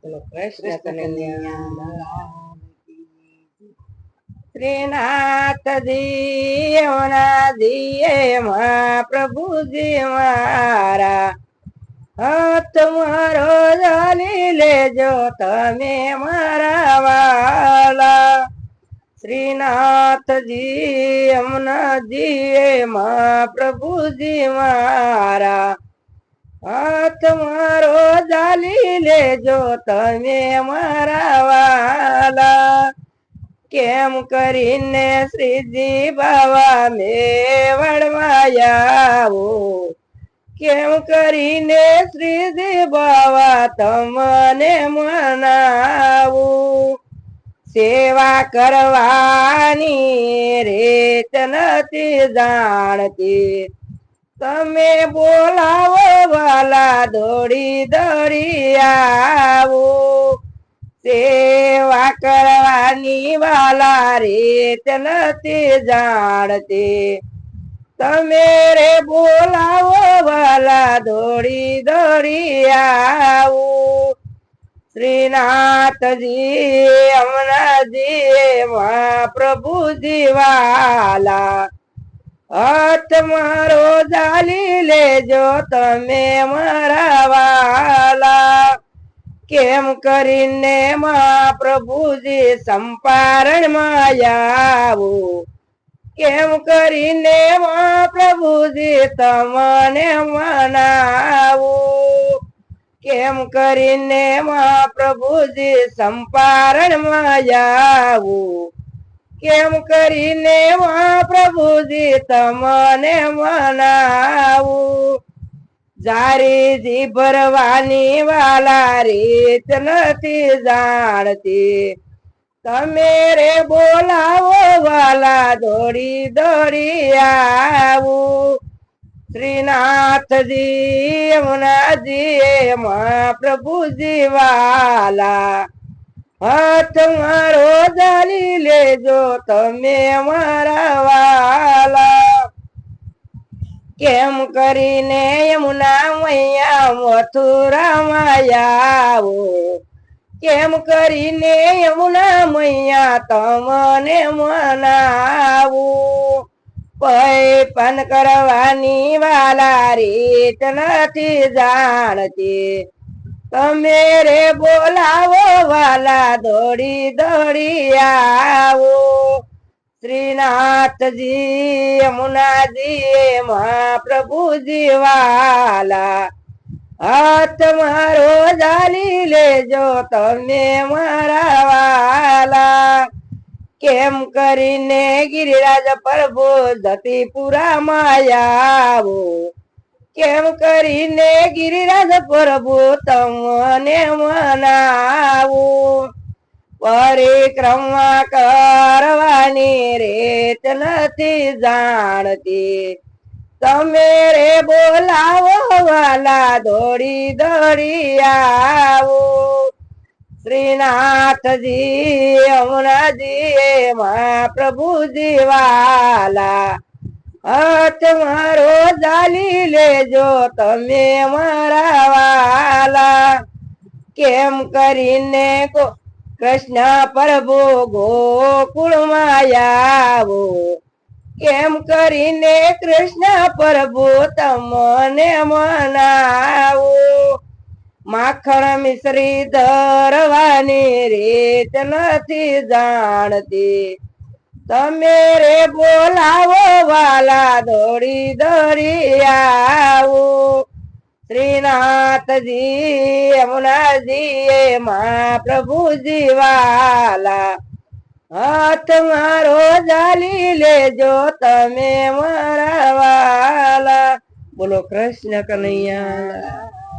કૃષ્ણ કનૈયા શ્રીનાથજી પ્રભુજી મારા હાથ મારો જાલી લેજો તમે મારા વાલા શ્રીનાથજી અમનાજી પ્રભુજી મારા હાથ મારો જાલી લેજો તમે મારા વાલા કેમ કરીને શ્રીજી બાવા મેવાડમાં આવો કેમ કરીને શ્રીજી બાવા તમને મનાવું સેવા કરવાની રીત નથી જાણતી તમે બોલાવો વાલા દોડી દોડી આવું સેવા કરવાની વાલા રીત નથી જાણતી તમે રે બોલાવો વાલા દોડી દોડી આવું શ્રીનાથજી અમનાજી પ્રભુજી વાલા હાથ મારો જાલી લેજો તમે મારા વાલા કેમ કરીને પ્રભુજી સંપારણમાં આવું કેમ કરીને પ્રભુજી તમને મનાવું કેમ કરીને પ્રભુજી સંપારણમાં આવું કેમ કરીને પ્રભુજી તમને મનાવું જારીજી ભરવાની વાલા રીત નથી જાણતી તમે રે બોલાવો વાલા દોડી દોડી આવું શ્રીનાથજી યમુનાજી પ્રભુજી વાલા હાથ મારો જાલી લેજો તમે મારા વાલા કેમ કરીને યમુના મૈયા મથુરામાં આવો કેમ કરીને યમુના મૈયા તમને મનાવું પૈપન કરવાની વાલા રીત નથી જાણતી તમે રે બોલાવો વાલા દોડી દોડી આવો શ્રીનાથજી યમુનાજી પ્રભુજી વાલા હાથ મારો જાલી લેજો તમે મારા વાલા કેમ કરીને ગિરિરાજ પ્રભુ ધતીપુરામાં આવો કેમ કરીને ગિરિરાજ પ્રભુ તમને મનાવું પરિક્રમા કરવાની રીત નથી જાણતી તમે રે બોલાવો વાલા દોડી દોડી આવું શ્રીનાથજી યમુનાજી પ્રભુજી વાલા હાથ મારો જાલી લેજો તમે મારા વાલા કેમ કરીને કૃષ્ણ પ્રભુ ગોકુળમાં આવો કેમ કરીને કૃષ્ણ પ્રભુ તમને મનાવું માખણ મિશ્રી ધરવાની રીત નથી જાણતી તમે રે બોલાવો વાલા દોડી દોડી આવું શ્રીનાથજી યમુનાજી પ્રભુજી વાલા હાથ મારો જાલી લેજો તમે મારા વાલા બોલો કૃષ્ણ કનૈયા